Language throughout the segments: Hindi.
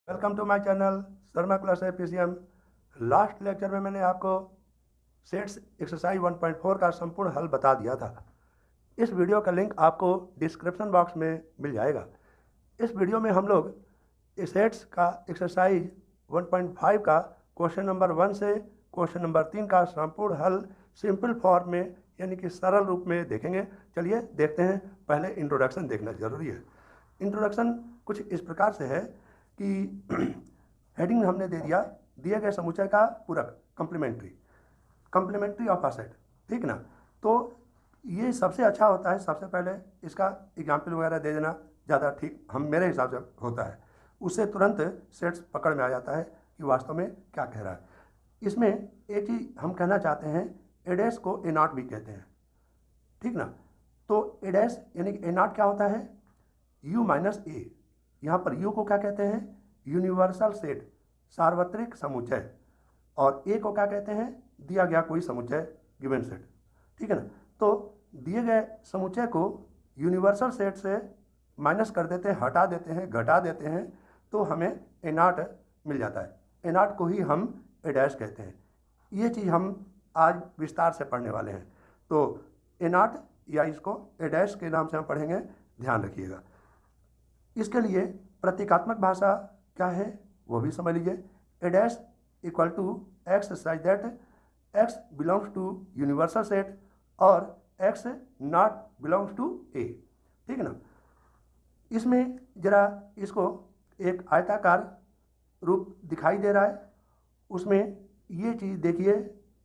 Welcome to my channel Sharma class efficient. Last lecture में मैंने आपको सेट्स एक्सरसाइज 1.4 का संपूर्ण हल बता दिया था। इस वीडियो का लिंक आपको डिस्क्रिप्शन बॉक्स में मिल जाएगा। इस वीडियो में हम लोग सेट्स का एक्सरसाइज 1.5 का क्वेश्चन नंबर 1 से क्वेश्चन नंबर 3 का संपूर्ण हल सिंपल फॉर्म में यानी कि सरल रूप में देखेंगे। चलिए देखते हैं। पहले इंट्रोडक्शन देखना जरूरी है। इंट्रोडक्शन कुछ इस प्रकार से है कि हेडिंग हमने दे दिया, दिए गए समुच्चय का पूरक कंप्लीमेंट्री ऑफ अ सेट, ठीक ना। तो ये सबसे अच्छा होता है, सबसे पहले इसका एग्जाम्पल वगैरह दे देना ज़्यादा ठीक हम मेरे हिसाब से होता है। उससे तुरंत सेट्स पकड़ में आ जाता है कि वास्तव में क्या कह रहा है। इसमें एक चीज़ हम कहना चाहते हैं, ए डैश को ए नॉट भी कहते हैं, ठीक ना। तो ए डैश यानी कि ए नॉट क्या होता है, यू माइनस ए। यहाँ पर यू को क्या कहते हैं, यूनिवर्सल सेट, सार्वत्रिक समुच्चय। और ए को क्या कहते हैं, दिया गया कोई समुच्चय, गिवन सेट, ठीक है ना। तो दिए गए समुच्चय को यूनिवर्सल सेट से माइनस कर देते हैं, हटा देते हैं, घटा देते हैं, तो हमें ए नॉट मिल जाता है। ए नॉट को ही हम ए डैश कहते हैं। ये चीज़ हम आज विस्तार से पढ़ने वाले हैं। तो ए नॉट या इसको ए डैश के नाम से हम पढ़ेंगे, ध्यान रखिएगा। इसके लिए प्रतीकात्मक भाषा क्या है वो भी समझ लीजिए। A dash equal to x such that x belongs to universal set और x not belongs to A, ठीक है ना। इसमें जरा इसको एक आयताकार रूप दिखाई दे रहा है, उसमें ये चीज़ देखिए,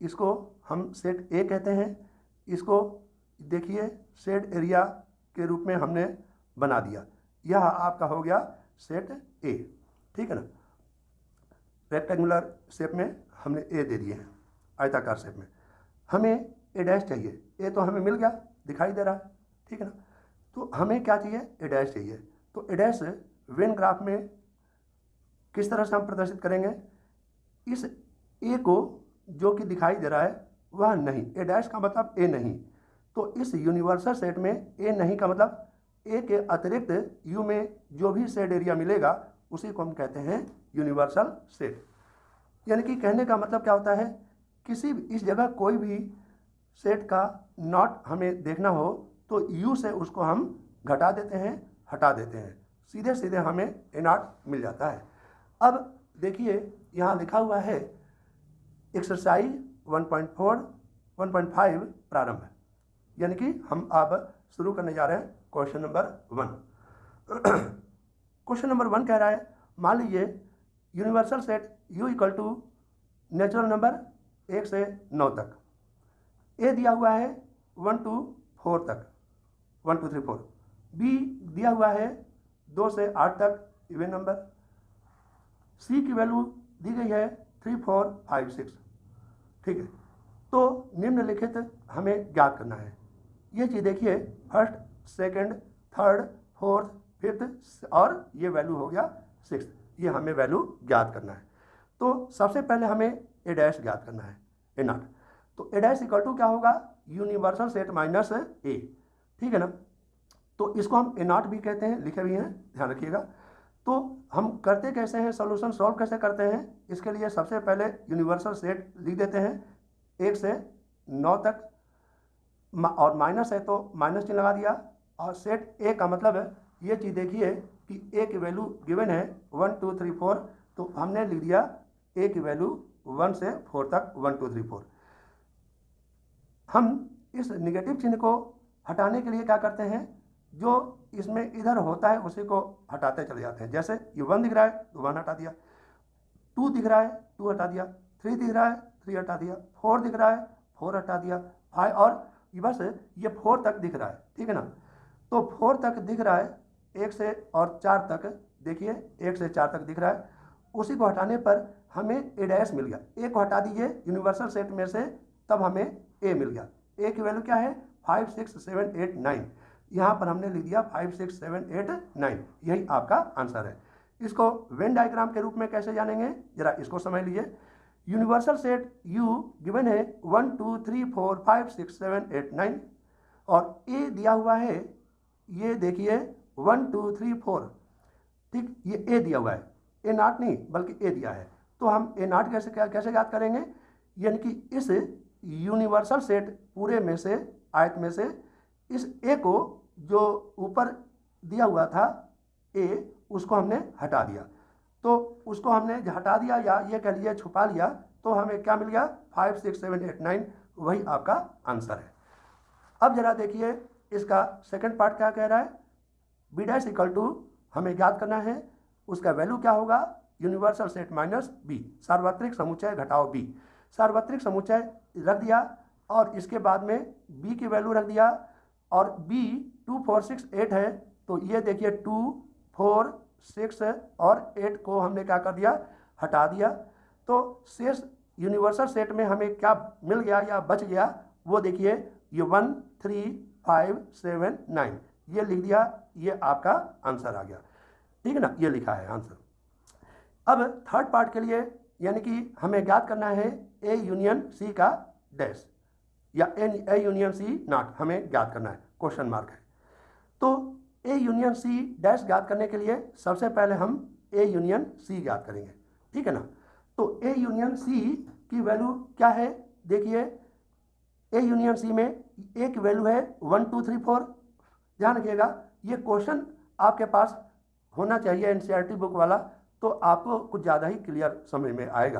इसको हम सेट ए कहते हैं। इसको देखिए सेट एरिया के रूप में हमने बना दिया। यह आपका हो गया सेट ए, ठीक है ना। रेक्टेंगुलर शेप में हमने ए दे दिए हैं, आयताकार शेप में। हमें ए डैश चाहिए, ए तो हमें मिल गया, दिखाई दे रहा है, ठीक है ना। तो हमें क्या चाहिए, ए डैश चाहिए। तो ए डैश वेन ग्राफ में किस तरह से हम प्रदर्शित करेंगे, इस ए को जो कि दिखाई दे रहा है वह नहीं, ए डैश का मतलब ए नहीं। तो इस यूनिवर्सल सेट में ए नहीं का मतलब ए के अतिरिक्त यू में जो भी सेट एरिया मिलेगा उसी को हम कहते हैं यूनिवर्सल सेट। यानी कि कहने का मतलब क्या होता है, किसी इस जगह कोई भी सेट का नॉट हमें देखना हो तो यू से उसको हम घटा देते हैं, हटा देते हैं, सीधे सीधे हमें ए नॉट मिल जाता है। अब देखिए यहाँ लिखा हुआ है एक्सरसाइज 1.4 1.5 प्रारंभ, यानी कि हम अब शुरू करने जा रहे हैं क्वेश्चन नंबर 1। क्वेश्चन नंबर 1 कह रहा है, मान लीजिए universal set U equal to natural number 1 से 9 तक, ए दिया हुआ है 1 to 4 तक, 1 2 3 4, बी दिया हुआ है 2 से 8 तक इवन नंबर, सी की वैल्यू दी गई है 3 4 5 6, ठीक है। तो निम्नलिखित हमें ज्ञात करना है। ये चीज़ देखिए, first, second, third, fourth, fifth और ये वैल्यू हो गया 6, ये हमें वैल्यू ज्ञात करना है। तो सबसे पहले हमें ए डैश ज्ञात करना है, ए नॉट। तो ए डैश इक्वल टू क्या होगा, यूनिवर्सल सेट माइनस ए, ठीक है ना। तो इसको हम ए नॉट भी कहते हैं, लिखे भी हैं, ध्यान रखिएगा। तो हम करते कैसे हैं, सोल्यूशन सॉल्व कैसे करते हैं, इसके लिए सबसे पहले यूनिवर्सल सेट लिख देते हैं 1 से 9 तक, और माइनस है तो माइनस चिन्ह लगा दिया। और सेट ए का मतलब है, ये चीज़ देखिए कि ए की वैल्यू गिवन है 1 2 3 4, तो हमने लिख दिया ए की वैल्यू 1 से 4 तक, 1 2 3 4। हम इस निगेटिव चिन्ह को हटाने के लिए क्या करते हैं, जो इसमें इधर होता है उसी को हटाते चले जाते हैं। जैसे ये 1 दिख रहा है तो 1 हटा दिया, 2 दिख रहा है 2 हटा दिया, 3 दिख रहा है 3 हटा दिया, 4 दिख रहा है 4 हटा दिया, 5 और बस ये 4 तक दिख रहा है, ठीक है ना। तो 4 तक दिख रहा है, 1 से और 4 तक देखिए, 1 से 4 तक दिख रहा है। उसी को हटाने पर हमें ए डैश मिल गया। ए को हटा दीजिए यूनिवर्सल सेट में से, तब हमें ए मिल गया। ए की वैल्यू क्या है, 5 6 7 8 9, यहाँ पर हमने लिख दिया 5 6 7 8 9, यही आपका आंसर है। इसको वेन डायग्राम के रूप में कैसे जानेंगे, जरा इसको समझ लीजिए। यूनिवर्सल सेट U गिवन है 1 2 3 4 5 6 7 8 9, और ए दिया हुआ है, ये देखिए 1 2 3 4, ठीक, ये ए दिया हुआ है। ए नॉट नहीं बल्कि ए दिया है, तो हम ए नॉट कैसे याद करेंगे, यानी कि इस यूनिवर्सल सेट पूरे में से, आयत में से इस ए को जो ऊपर दिया हुआ था ए, उसको हमने हटा दिया, तो उसको हमने हटा दिया या ये कह लीजिए छुपा लिया, तो हमें क्या मिल गया 5 6 7 8 9, वही आपका आंसर है। अब जरा देखिए इसका सेकंड पार्ट क्या कह रहा है, बी डैश इक्वल टू हमें ज्ञात करना है उसका वैल्यू क्या होगा, यूनिवर्सल सेट माइनस बी, सार्वत्रिक समुच्चय घटाओ बी। सार्वत्रिक समुच्चय रख दिया और इसके बाद में बी की वैल्यू रख दिया, और बी 2 4 6 8 है, तो ये देखिए 2 4 6 और 8 को हमने क्या कर दिया, हटा दिया, तो शेष यूनिवर्सल सेट में हमें क्या मिल गया या बच गया, वो देखिए ये 1 3 5 7 9 ये लिख दिया, ये आपका आंसर आ गया, ठीक है ना, ये लिखा है आंसर। अब थर्ड पार्ट के लिए यानी कि हमें ज्ञात करना है ए यूनियन सी का डैश या ए यूनियन सी नॉट हमें ज्ञात करना है, क्वेश्चन मार्क है। तो ए यूनियन सी डैश ज्ञात करने के लिए सबसे पहले हम ए यूनियन सी ज्ञात करेंगे, ठीक है ना। तो ए यूनियन सी की वैल्यू क्या है, देखिए ए यूनियन सी में ए की वैल्यू है 1 2 3 4। ध्यान रखिएगा ये क्वेश्चन आपके पास होना चाहिए एनसीईआरटी बुक वाला, तो आपको कुछ ज़्यादा ही क्लियर समझ में आएगा।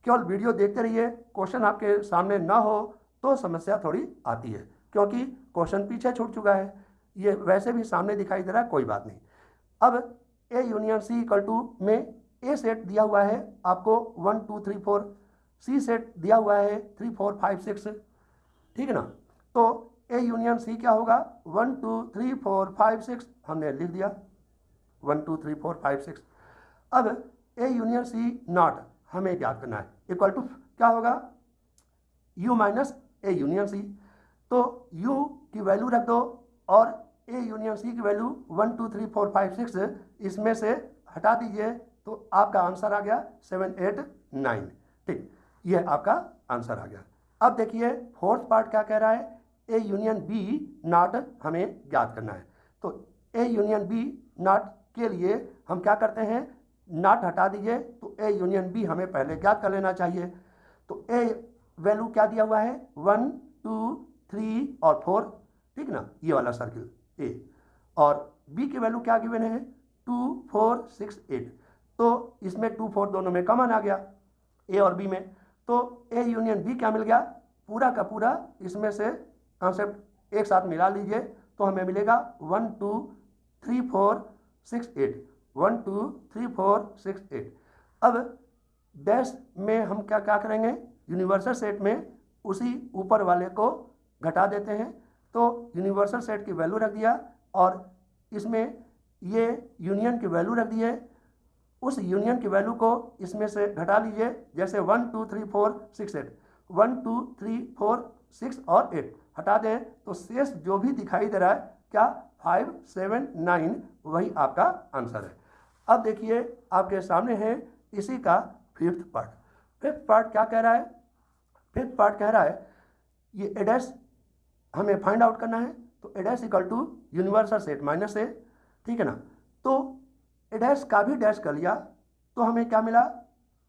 केवल वीडियो देखते रहिए, क्वेश्चन आपके सामने ना हो तो समस्या थोड़ी आती है, क्योंकि क्वेश्चन पीछे छूट चुका है, ये वैसे भी सामने दिखाई दे रहा है, कोई बात नहीं। अब A union C equal to में ए सेट दिया हुआ है आपको 1 2 3 4, सी सेट दिया हुआ है 3 4 5 6, ठीक है ना। तो ए यूनियन सी क्या होगा, 1 2 3 4 5 6 हमने लिख दिया, 1 2 3 4 5 6। अब ए यूनियन सी नॉट हमें ज्ञात करना है, इक्वल टू क्या होगा, U minus A union C. तो यू की वैल्यू रख दो और ए यूनियन सी की वैल्यू 1 2 3 4 5 6 इसमें से हटा दीजिए, तो आपका आंसर आ गया 7 8 9, ठीक, ये आपका आंसर आ गया। अब देखिए फोर्थ पार्ट क्या कह रहा है, ए यूनियन बी नॉट हमें ज्ञात करना है। तो ए यूनियन बी नॉट के लिए हम क्या करते हैं, नॉट हटा दीजिए, तो ए यूनियन बी हमें पहले ज्ञात कर लेना चाहिए। तो ए वैल्यू क्या दिया हुआ है 1 2 3 और 4, ठीक ना, ये वाला सर्किल ए, और बी की वैल्यू क्या गिवन है 2 4 6 8, तो इसमें 2 4 दोनों में कॉमन आ गया ए और बी में, तो ए यूनियन बी क्या मिल गया, पूरा का पूरा इसमें से कॉन्सेप्ट एक साथ मिला लीजिए, तो हमें मिलेगा 1 2 3 4 6 8, 1 2 3 4 6 8। अब डैश में हम क्या क्या करेंगे, यूनिवर्सल सेट में उसी ऊपर वाले को घटा देते हैं, तो यूनिवर्सल सेट की वैल्यू रख दिया और इसमें ये यूनियन की वैल्यू रख दी है, उस यूनियन की वैल्यू को इसमें से घटा लीजिए, जैसे 1 2 3 4 6 8, 1 2 3 4 6 और 8 हटा दें, तो शेष जो भी दिखाई दे रहा है क्या 5 7 9, वही आपका आंसर है। अब देखिए आपके सामने है इसी का फिफ्थ पार्ट। फिफ्थ पार्ट क्या कह रहा है, फिफ्थ पार्ट कह रहा है ये ए डैश हमें फाइंड आउट करना है, तो A dash equal to universal set minus A, ठीक है ना। तो ए डैश का भी डैश कर लिया, तो हमें क्या मिला,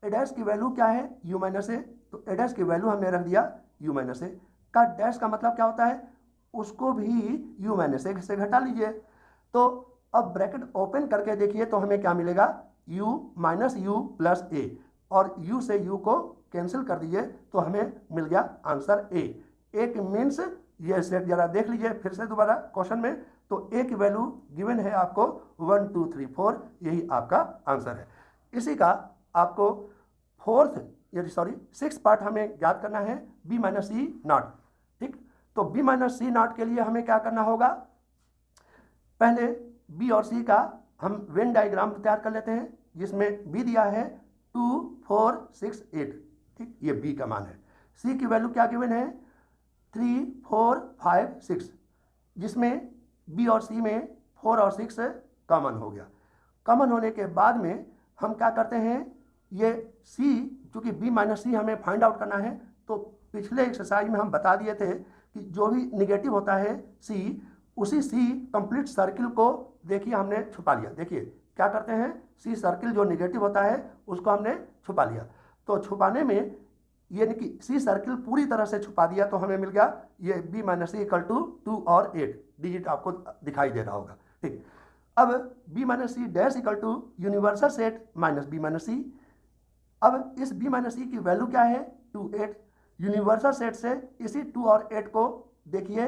ए डैश की वैल्यू क्या है यू माइनस ए, तो ए डैश की वैल्यू हमने रख दिया यू माइनस ए का डैश का मतलब क्या होता है, उसको भी यू माइनस ए से घटा लीजिए। तो अब ब्रैकेट ओपन करके देखिए तो हमें क्या मिलेगा, u माइनस यू प्लस ए, और u से u को कैंसिल कर दीजिए तो हमें मिल गया आंसर a। a की मीन्स ये सेट जरा देख लीजिए फिर से दोबारा क्वेश्चन में, तो a की वैल्यू गिवन है आपको 1 2 3 4, यही आपका आंसर है। इसी का आपको सिक्स पार्ट हमें याद करना है b माइनस सी नॉट, ठीक। तो b माइनस सी नॉट के लिए हमें क्या करना होगा, पहले b और c का हम वेन डायग्राम तैयार कर लेते हैं, जिसमें b दिया है 2 4 6 8, ठीक, ये b का मान है। c की वैल्यू क्या गिवन है 3 4 5 6, जिसमें b और c में 4 और 6 कॉमन हो गया। कॉमन होने के बाद में हम क्या करते हैं, ये c चूँकि b माइनस सी हमें फाइंड आउट करना है, तो पिछले एक्सरसाइज में हम बता दिए थे कि जो भी निगेटिव होता है c, उसी c कंप्लीट सर्किल को देखिए हमने छुपा लिया। देखिए क्या करते हैं, सी सर्किल जो निगेटिव होता है उसको हमने छुपा लिया। तो छुपाने में यानी कि सी सर्किल पूरी तरह से छुपा दिया तो हमें मिल गया ये B minus C equal to 2 और 8 डिजिट आपको दिखाई दे रहा होगा। ठीक, अब B minus C dash equal to universal set minus B minus C. अब इस बी माइनस सी की वैल्यू क्या है, 2 8। यूनिवर्सल सेट से इसी 2 और 8 को देखिए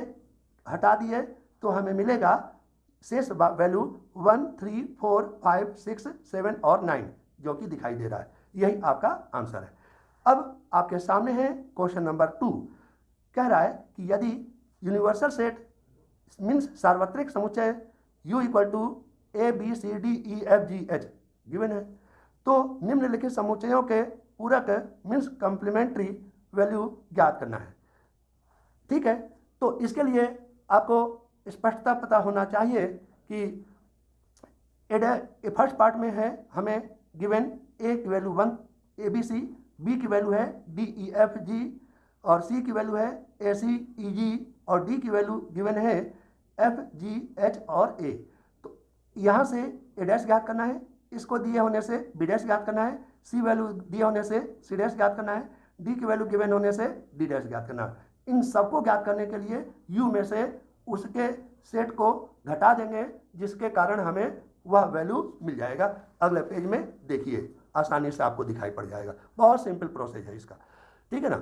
हटा दिए तो हमें मिलेगा शेष वैल्यू 1 3 4 5 6 7 और 9 जो कि दिखाई दे रहा है। यही आपका आंसर है। अब आपके सामने है क्वेश्चन नंबर 2, कह रहा है कि यदि यूनिवर्सल सेट मीन्स सार्वत्रिक समुच्चय U equal to A B C D E F G H given है, तो निम्नलिखित समुच्चयों के पूरक मीन्स कंप्लीमेंट्री वैल्यू ज्ञात करना है। ठीक है, तो इसके लिए आपको स्पष्टता पता होना चाहिए कि फर्स्ट पार्ट में है हमें गिवन ए की value 1 A B C, B की वैल्यू है डी ई एफ जी और सी की वैल्यू है ए सी ई जी और डी की वैल्यू गिवन है एफ जी एच और ए। तो यहाँ से ए डैश ज्ञात करना है, इसको दिए होने से बी डैश ज्ञात करना है, सी वैल्यू दिए होने से सी डैश ज्ञात करना है, डी की वैल्यू गिवन होने से डी डैश ज्ञात करना है। इन सबको ज्ञात करने के लिए यू में से उसके सेट को घटा देंगे जिसके कारण हमें वह वैल्यू मिल जाएगा। अगले पेज में देखिए आसानी से आपको दिखाई पड़ जाएगा, बहुत सिंपल प्रोसेस है इसका। ठीक है ना,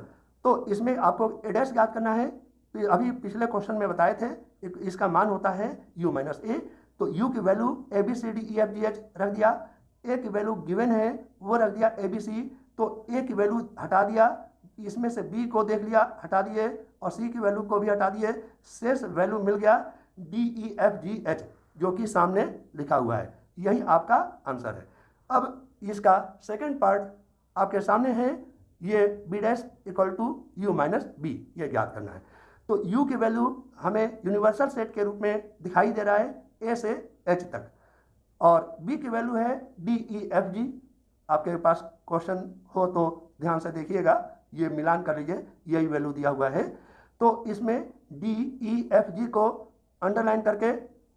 तो इसमें आपको ए डैश ज्ञात करना है। तो अभी पिछले क्वेश्चन में बताए थे इसका मान होता है u माइनस ए, तो u की value A B C D E F G H रख दिया, ए की वैल्यू गिवन है वो रख दिया ए बी सी, तो ए की वैल्यू हटा दिया, इसमें से बी को देख लिया हटा दिए और सी की वैल्यू को भी हटा दिए, शेष वैल्यू मिल गया D E F G H जो कि सामने लिखा हुआ है। यही आपका आंसर है। अब इसका सेकंड पार्ट आपके सामने है, ये B dash equal to U minus B, ये ज्ञात करना है। तो u की वैल्यू हमें यूनिवर्सल सेट के रूप में दिखाई दे रहा है a से h तक, और b की वैल्यू है d e f g। आपके पास क्वेश्चन हो तो ध्यान से देखिएगा, ये मिलान कर लीजिए, यही वैल्यू दिया हुआ है। तो इसमें d e f g को अंडरलाइन करके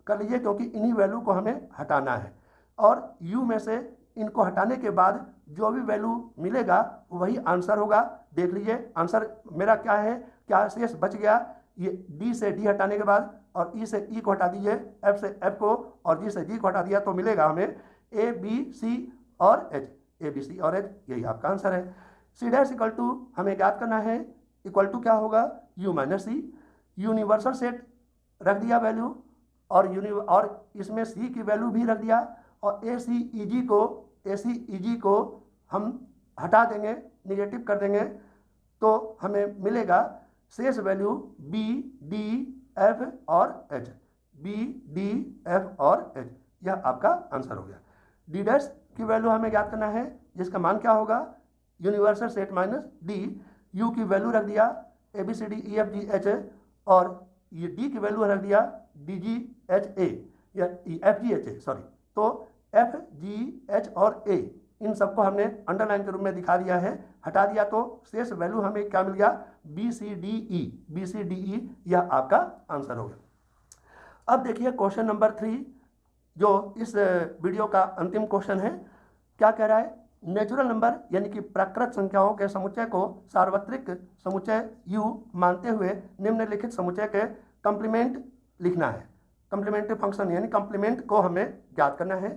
कर लीजिए क्योंकि इन्हीं वैल्यू को हमें हटाना है, और u में से इनको हटाने के बाद जो भी वैल्यू मिलेगा वही आंसर होगा। देख लीजिए आंसर मेरा क्या है, क्या शेष बच गया, ये d से d हटाने के बाद और e से e को हटा दीजिए, f से f को और g से g को हटा दिया तो मिलेगा हमें a b c और h, a b c और h, यही आपका आंसर है। c डैश इक्वल टू हमें ज्ञात करना है, इक्वल टू क्या होगा u माइनस सी, यूनिवर्सल सेट रख दिया वैल्यू और इसमें c की वैल्यू भी रख दिया, और ए सी ई जी को हम हटा देंगे, निगेटिव कर देंगे, तो हमें मिलेगा शेष वैल्यू बी डी एफ और एच, बी डी एफ और एच, यह आपका आंसर हो गया। डी डैश की वैल्यू हमें ज्ञात करना है जिसका मान क्या होगा, universal set minus D, U की वैल्यू रख दिया A B C D E F G H, और ये डी की वैल्यू रख दिया डी जी एच ए या F G H A sorry, तो एफ जी एच और ए इन सबको हमने अंडरलाइन के रूप में दिखा दिया है, हटा दिया तो शेष वैल्यू हमें क्या मिल गया, बी सी डी ई, यह आपका आंसर हो गया। अब देखिए क्वेश्चन नंबर 3 जो इस वीडियो का अंतिम क्वेश्चन है, क्या कह रहा है, नेचुरल नंबर यानी कि प्राकृत संख्याओं के समुच्चय को सार्वत्रिक समुच्चय u मानते हुए निम्नलिखित समुच्चय के कंप्लीमेंट लिखना है। कंप्लीमेंट्री फंक्शन यानी कंप्लीमेंट को हमें ज्ञात करना है।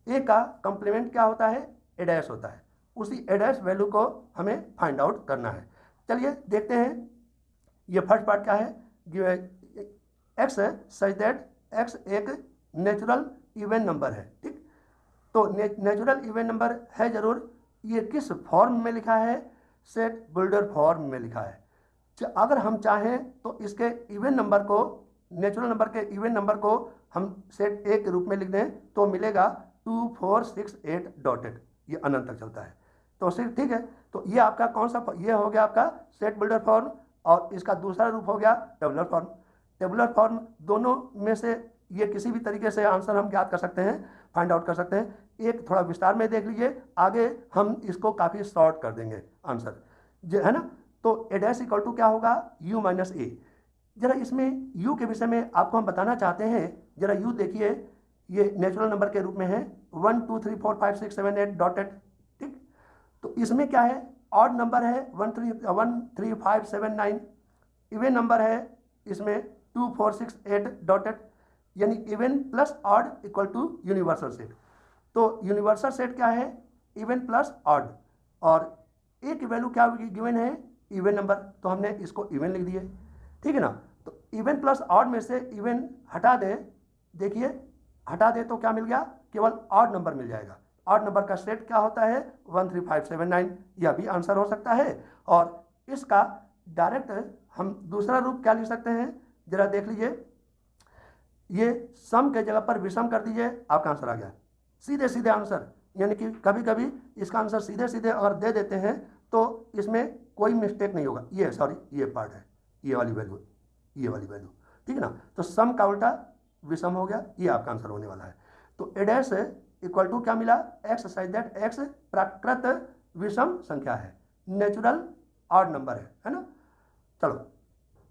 ए का कंप्लीमेंट क्या होता है, ए डैश होता है, उसी ए डैश वैल्यू को हमें फाइंड आउट करना है। चलिए देखते हैं, ये फर्स्ट पार्ट क्या है, एक्स सच दैट एक्स एक नेचुरल इवन नंबर है। ठीक, तो नेचुरल इवन नंबर है जरूर, ये किस फॉर्म में लिखा है, सेट बिल्डर फॉर्म में लिखा है। अगर हम चाहें तो इसके इवन नंबर को, नेचुरल नंबर के इवन नंबर को हम सेट ए के रूप में लिख दें तो मिलेगा 2 4 6 8 डॉटेड, ये अनंत तक चलता है। तो सिर्फ ठीक है, तो ये आपका कौन सा, ये हो गया आपका सेट बिल्डर फॉर्म, और इसका दूसरा रूप हो गया टेबुलर फॉर्म। टेबुलर फॉर्म दोनों में से ये किसी भी तरीके से आंसर हम ज्ञात कर सकते हैं, फाइंड आउट कर सकते हैं। एक थोड़ा विस्तार में देख लीजिए, आगे हम इसको काफ़ी शॉर्ट कर देंगे आंसर, है ना। तो ए डैश इक्वल टू क्या होगा, u माइनस ए। जरा इसमें u के विषय में आपको हम बताना चाहते हैं, जरा u देखिए, ये नेचुरल नंबर के रूप में है, 1 2 3 4 5 6 7 8 डॉटेड, ठीक। तो इसमें क्या है, ऑड नंबर है 1 3 5 7 9, इवन नंबर है इसमें 2 4 6 8 डॉटेड, यानी even plus odd equal to universal set. तो यूनिवर्सल सेट क्या है, इवन प्लस ऑड, और एक वैल्यू क्या गिवन है, इवन नंबर, तो हमने इसको इवन लिख दिए, ठीक है ना। तो इवन प्लस ऑड में से इवन हटा दे, देखिए हटा दे तो क्या मिल गया, केवल ऑड नंबर मिल जाएगा। ऑड नंबर का सेट क्या होता है 1 3 5 7 9, यह भी आंसर हो सकता है। और इसका डायरेक्ट हम दूसरा रूप क्या लिख सकते हैं, जरा देख लीजिए, ये सम के जगह पर विषम कर दीजिए, आपका आंसर आ गया, सीधे सीधे आंसर। यानी कि कभी कभी इसका आंसर सीधे सीधे अगर दे देते हैं तो इसमें कोई मिस्टेक नहीं होगा। ये सॉरी, ये पार्ट है, ये वाली वैल्यू, ये वाली वैल्यू, ठीक है ना। तो सम का उल्टा विषम हो गया, ये आपका आंसर होने वाला है। तो ए डैश इक्वल टू क्या मिला, एक्स साइज दैट एक्स प्राकृत विषम संख्या है, नेचुरल ऑड नंबर है ना। चलो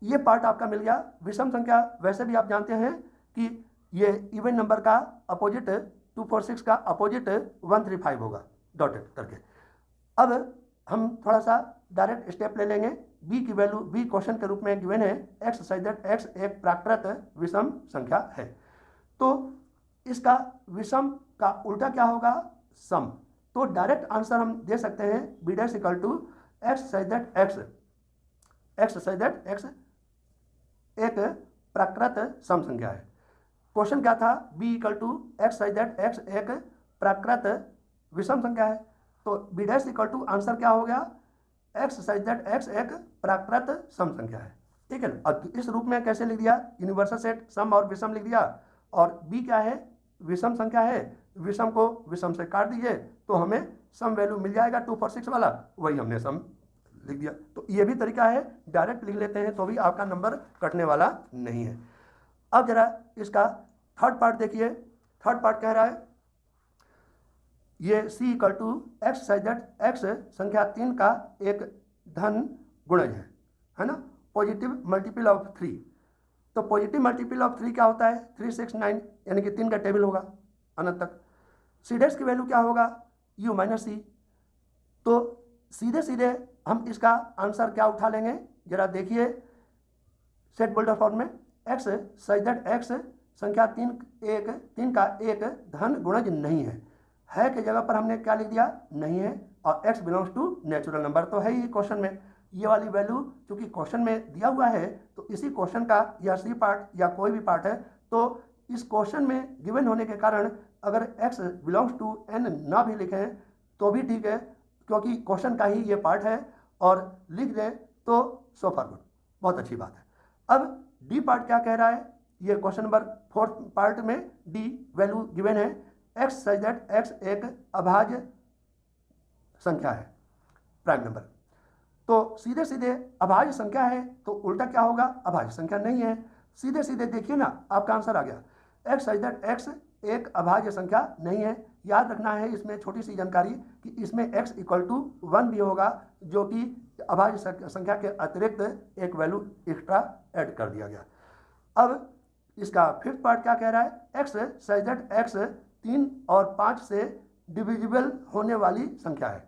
ये पार्ट आपका मिल गया। विषम संख्या वैसे भी आप जानते हैं कि ये इवन नंबर का अपोजिट 246 का अपोजिट 135 होगा डॉटेड करके। अब हम थोड़ा सा डायरेक्ट स्टेप ले लेंगे। बी की वैल्यू, बी क्वेश्चन के रूप में गिवन है, एक्स साइज दैट एक्स एक प्राकृत विषम संख्या है। तो इसका विषम का उल्टा क्या होगा, सम। तो डायरेक्ट आंसर हम दे सकते हैं B dash equal to X such that X, X such that X एक प्राकृत सम संख्या है। क्वेश्चन क्या था, B equal to X such that X एक प्राकृत विषम संख्या है। तो B dash equal to answer क्या हो गया, एक्स साइज दैट एक्स एक प्राकृत सम संख्या है, ठीक है ना। अब इस रूप में कैसे लिख दिया, यूनिवर्सल सेट सम और विषम लिख दिया, और बी क्या है, विषम संख्या है, विषम को विषम से काट दीजिए तो हमें सम वैल्यू मिल जाएगा 246 वाला, वही हमने सम लिख दिया। तो ये भी तरीका है, डायरेक्ट लिख लेते हैं तो भी आपका नंबर कटने वाला नहीं है। अब जरा इसका थर्ड पार्ट देखिए। थर्ड पार्ट कह रहा है ये c equal to X such that X संख्या 3 का एक धन गुणज है ना, पॉजिटिव मल्टीपल ऑफ 3। तो पॉजिटिव मल्टीपल ऑफ 3 क्या होता है, 3 6 9, यानी कि 3 का टेबल होगा अनंत तक। सी डैश की वैल्यू क्या होगा, u माइनस सी। तो सीधे सीधे हम इसका आंसर क्या उठा लेंगे, जरा देखिए सेट बोल्डर फॉर्म में, एक्स साइज दैट एक्स संख्या 3 का एक धन गुणज नहीं है के जगह पर हमने क्या लिख दिया, नहीं है, और x belongs to natural number तो है ही क्वेश्चन में। ये वाली वैल्यू चूंकि क्वेश्चन में दिया हुआ है तो इसी क्वेश्चन का या सी पार्ट या कोई भी पार्ट है, तो इस क्वेश्चन में गिवन होने के कारण अगर x बिलोंग्स टू n ना भी लिखें तो भी ठीक है, क्योंकि क्वेश्चन का ही ये पार्ट है, और लिख दें तो सो फॉर गुड, बहुत अच्छी बात है। अब डी पार्ट क्या कह रहा है, ये क्वेश्चन नंबर 4 पार्ट में डी वैल्यू गिवन है, एक्स साइज दैट एक्स एक अभाज्य संख्या है, प्राइम नंबर। तो सीधे सीधे अभाज्य संख्या है तो उल्टा क्या होगा, अभाज्य संख्या नहीं है। सीधे सीधे देखिए ना, आपका आंसर आ गया, एक्स साइज दैट एक्स एक अभाज्य संख्या नहीं है। याद रखना है इसमें छोटी सी जानकारी कि इसमें x इक्वल टू 1 भी होगा, जो कि अभाज्य संख्या के अतिरिक्त एक वैल्यू एक्स्ट्रा ऐड कर दिया गया। अब इसका फिफ्थ पार्ट क्या कह रहा है, एक्स साइज दैट एक्स 3 और 5 से डिविजिबल होने वाली संख्या है,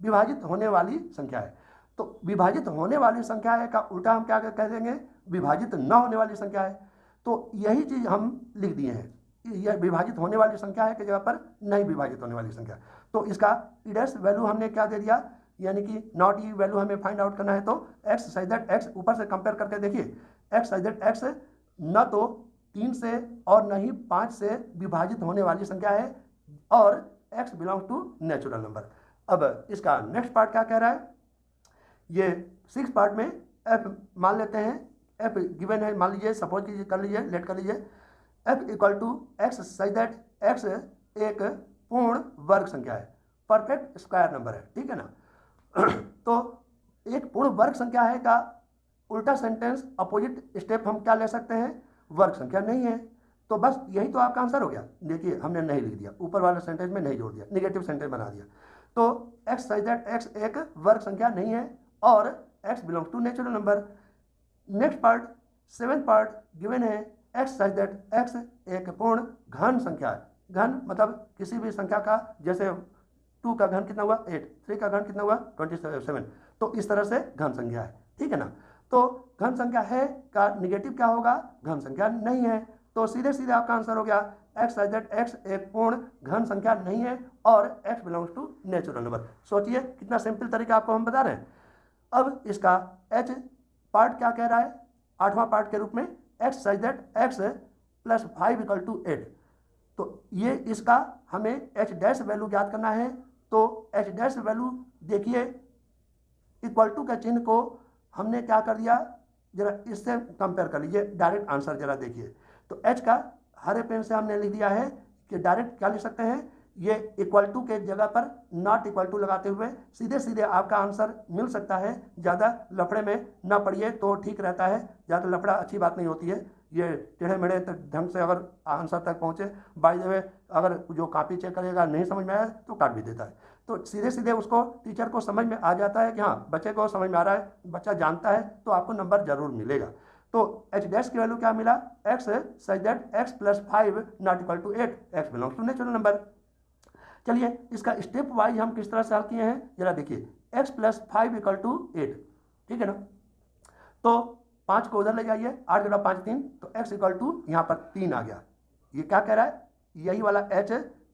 विभाजित होने वाली संख्या है। तो विभाजित होने वाली संख्या है का उल्टा हम क्या कह देंगे, विभाजित न होने वाली संख्या है। तो यही चीज हम लिख दिए हैं, यह विभाजित होने वाली संख्या है की जगह पर नहीं विभाजित होने वाली संख्या। तो इसका इडेस वैल्यू हमने क्या दे दिया, यानी कि नॉट ई वैल्यू हमें फाइंड आउट करना है। तो एक्स साइज दैट एक्स ऊपर से कंपेयर करके देखिए, एक्स साइज दैट एक्स न तो 3 से और न ही 5 से विभाजित होने वाली संख्या है, और x belongs to natural number. अब इसका नेक्स्ट पार्ट क्या कह रहा है, ये 6 पार्ट में f मान लेते हैं, f गिवन है, मान लीजिए, सपोज कीजिए, कर लीजिए, लेट कर लीजिए, f equal to X such that x एक पूर्ण वर्ग संख्या है, परफेक्ट स्क्वायर नंबर है, ठीक है ना। तो एक पूर्ण वर्ग संख्या है का उल्टा सेंटेंस अपोजिट स्टेप हम क्या ले सकते हैं, वर्ग संख्या नहीं है। तो बस यही तो आपका आंसर हो गया। देखिए हमने नहीं लिख दिया, ऊपर वाले सेंटेंस में नहीं जोड़ दिया, नेगेटिव सेंटेंस बना दिया। तो x साइज दैट x एक वर्ग संख्या नहीं है, और x belongs to natural number. Next part 7th part given है, x साइज दैट x एक पूर्ण घन संख्या है, घन मतलब किसी भी संख्या का, जैसे 2 का घन कितना हुआ 8, 3 का घन कितना हुआ 27, तो इस तरह से घन संख्या है, ठीक है ना। तो घन संख्या है का निगेटिव क्या होगा, घन संख्या नहीं है। तो सीधे सीधे आपका आंसर हो गया एक्स साइज दैट एक्स एक पूर्ण घन संख्या नहीं है और X belongs to natural number. सोचिए कितना सिंपल तरीका आपको हम बता रहे हैं। अब इसका एच पार्ट क्या कह रहा है, 8वां पार्ट के रूप में x such that x plus 5 equal to 8। तो ये इसका हमें एच डैश वैल्यू ज्ञात करना है। तो एच डैश वैल्यू देखिए, इक्वल टू का चिन्ह को हमने क्या कर दिया, जरा इससे कंपेयर कर लीजिए, डायरेक्ट आंसर जरा देखिए। तो एच का हरे पेन से हमने लिख दिया है कि डायरेक्ट क्या लिख सकते हैं, ये इक्वल टू के जगह पर नॉट इक्वल टू लगाते हुए सीधे सीधे आपका आंसर मिल सकता है। ज़्यादा लफड़े में ना पड़िए तो ठीक रहता है, ज़्यादा लफड़ा अच्छी बात नहीं होती है। ये टेढ़े मेढ़े तक ढंग से अगर आंसर तक पहुँचे, बाय द वे अगर जो कॉपी चेक करेगा नहीं समझ में आया तो काट भी देता है। तो सीधे सीधे उसको टीचर को समझ में आ जाता है कि हाँ बच्चे को समझ में आ रहा है, बच्चा जानता है, तो आपको नंबर जरूर मिलेगा। तो एच डैश की वैल्यू क्या मिला, x such that x plus 5 not equal to 8, x belongs to natural number. चलिए इसका स्टेप वाइज हम किस तरह से हल किए हैं जरा देखिए, एक्स प्लस 5 इक्वल टू 8, ठीक है ना। तो 5 को उधर ले जाइए, 8 गुना 5 3, तो एक्स इक्वल टू यहाँ पर 3 आ गया। ये क्या कह रहा है, यही वाला H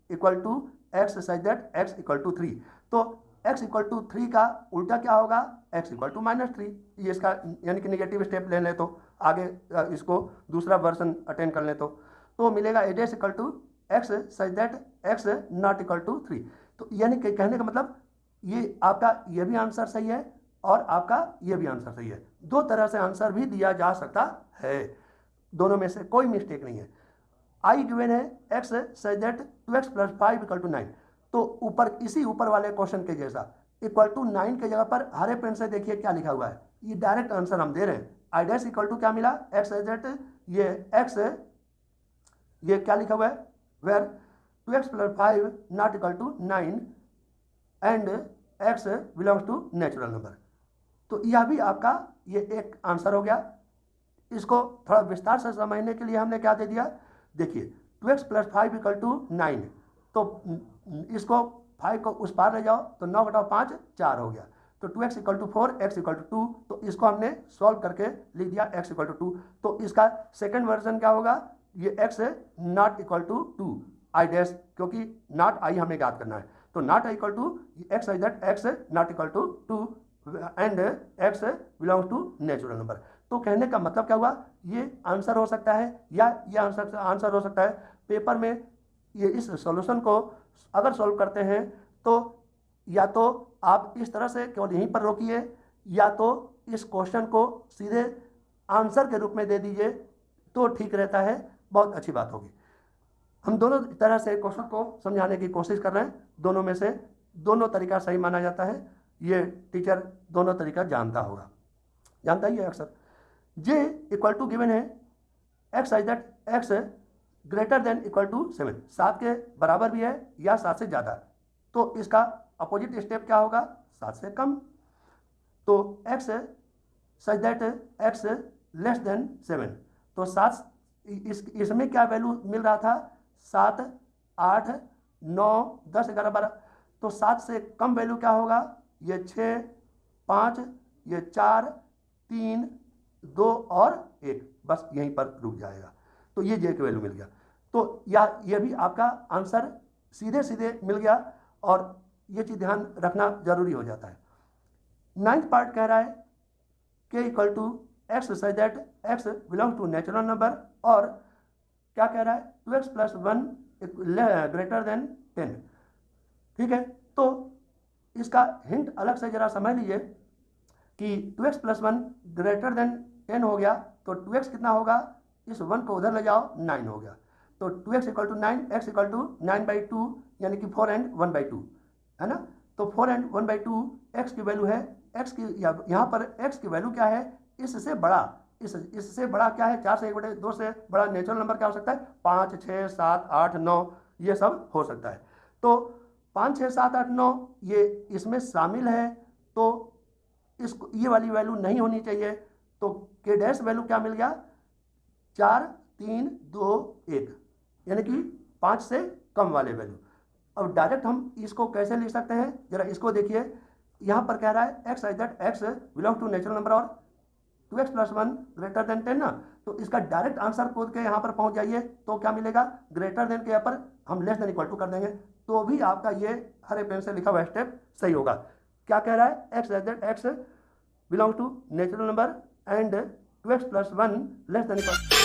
equal to x such that x equal to 3। तो x इक्वल टू 3 का उल्टा क्या होगा, x इक्वल टू -3। ये इसका यानी कि निगेटिव स्टेप ले लें तो आगे इसको दूसरा वर्जन अटेंड कर लें तो मिलेगा A dash equal to x such that x not equal to 3। तो यानी कि कहने का मतलब ये आपका ये भी आंसर सही है और आपका ये भी आंसर सही है। दो तरह से आंसर भी दिया जा सकता है, दोनों में से कोई मिस्टेक नहीं है। आई गिवन है x such that 2x plus 5 equal to 9। तो ऊपर इसी ऊपर वाले क्वेश्चन के जैसा इक्वल टू 9 के जगह पर हरे पेन से देखिए क्या लिखा हुआ है, ये डायरेक्ट आंसर हम दे रहे हैं। आई डैश इक्वल टू क्या मिला, एक्स सच दैट ये एक्स, ये क्या लिखा हुआ है, where 2x plus 5 not equal to 9 and x belongs to natural number. तो यह भी आपका ये एक आंसर हो गया। इसको थोड़ा विस्तार से समझने के लिए हमने क्या दे दिया, देखिए 2x प्लस 5 इक्वल टू 9, तो इसको 5 को उस पार ले जाओ तो 9 घटाओ 5 4 हो गया। तो 2x equal to 4, x equal to 2, तो इसको हमने सॉल्व करके लिख दिया x इक्वल टू 2। तो इसका सेकंड वर्जन क्या होगा, ये x not equal to 2 I dash, क्योंकि नॉट आई हमें याद करना है। तो not I equal to x I that x not equal to 2 and x belongs to natural number. तो कहने का मतलब क्या हुआ, ये आंसर हो सकता है या ये आंसर हो सकता है। पेपर में ये इस सॉल्यूशन को अगर सॉल्व करते हैं तो या तो आप इस तरह से केवल यहीं पर रोकिए, या तो इस क्वेश्चन को सीधे आंसर के रूप में दे दीजिए तो ठीक रहता है, बहुत अच्छी बात होगी। हम दोनों तरह से क्वेश्चन को समझाने की कोशिश कर रहे हैं, दोनों में से दोनों तरीका सही माना जाता है। ये टीचर दोनों तरीका जानता होगा, जानता ही है अक्सर। जे इक्वल टू गिवन है x I that x greater than equal to 7, 7 के बराबर भी है या 7 से ज़्यादा, तो इसका अपोजिट स्टेप क्या होगा, 7 से कम। तो x such that x less than 7, तो 7 इसमें क्या वैल्यू मिल रहा था, 7 8 9 10 11 12, तो 7 से कम वैल्यू क्या होगा, ये 6 5, ये 4 3 2 और 1, बस यहीं पर रुक जाएगा। तो ये जे की वैल्यू मिल गया। तो ये भी आपका आंसर सीधे सीधे मिल गया और ये चीज़ ध्यान रखना जरूरी हो जाता है। 9th पार्ट कह रहा है K equal to x such that x belongs to natural number, और क्या कह रहा है 2x प्लस 1 ग्रेटर देन 10, ठीक है। तो इसका हिंट अलग से जरा समझ लीजिए कि 2x प्लस 1 ग्रेटर देन 10 हो गया, तो 2x कितना होगा, इस 1 को उधर ले जाओ 9 हो गया। तो 2x equal to 9, x equal to 9/2 यानी कि 4 and 1/2 है ना। तो 4 and 1/2 x की वैल्यू है, x की यहाँ पर x की वैल्यू क्या है, इससे बड़ा, इससे बड़ा क्या है, 4 से 1/2 से बड़ा नेचुरल नंबर क्या हो सकता है, 5 6 7 8 9 ये सब हो सकता है। तो 5 6 7 8 9 ये इसमें शामिल है, तो इसको ये वाली वैल्यू नहीं होनी चाहिए। तो के डैश वैल्यू क्या मिल गया, 4 3 2 1, यानी कि 5 से कम वाले वैल्यू। अब डायरेक्ट हम इसको कैसे लिख सकते हैं, जरा इसको देखिए। यहाँ पर कह रहा है x is that x belong to natural number और 2x + 1 ग्रेटर देन 10 ना, तो इसका डायरेक्ट आंसर खोद के यहाँ पर पहुँच जाइए तो क्या मिलेगा, ग्रेटर देन के यहाँ पर हम लेस देन इक्वल टू कर देंगे तो भी आपका ये हरे पेन से लिखा हुआ स्टेप सही होगा। क्या कह रहा है, x is that x belong to natural number and 2x + 1 less than equal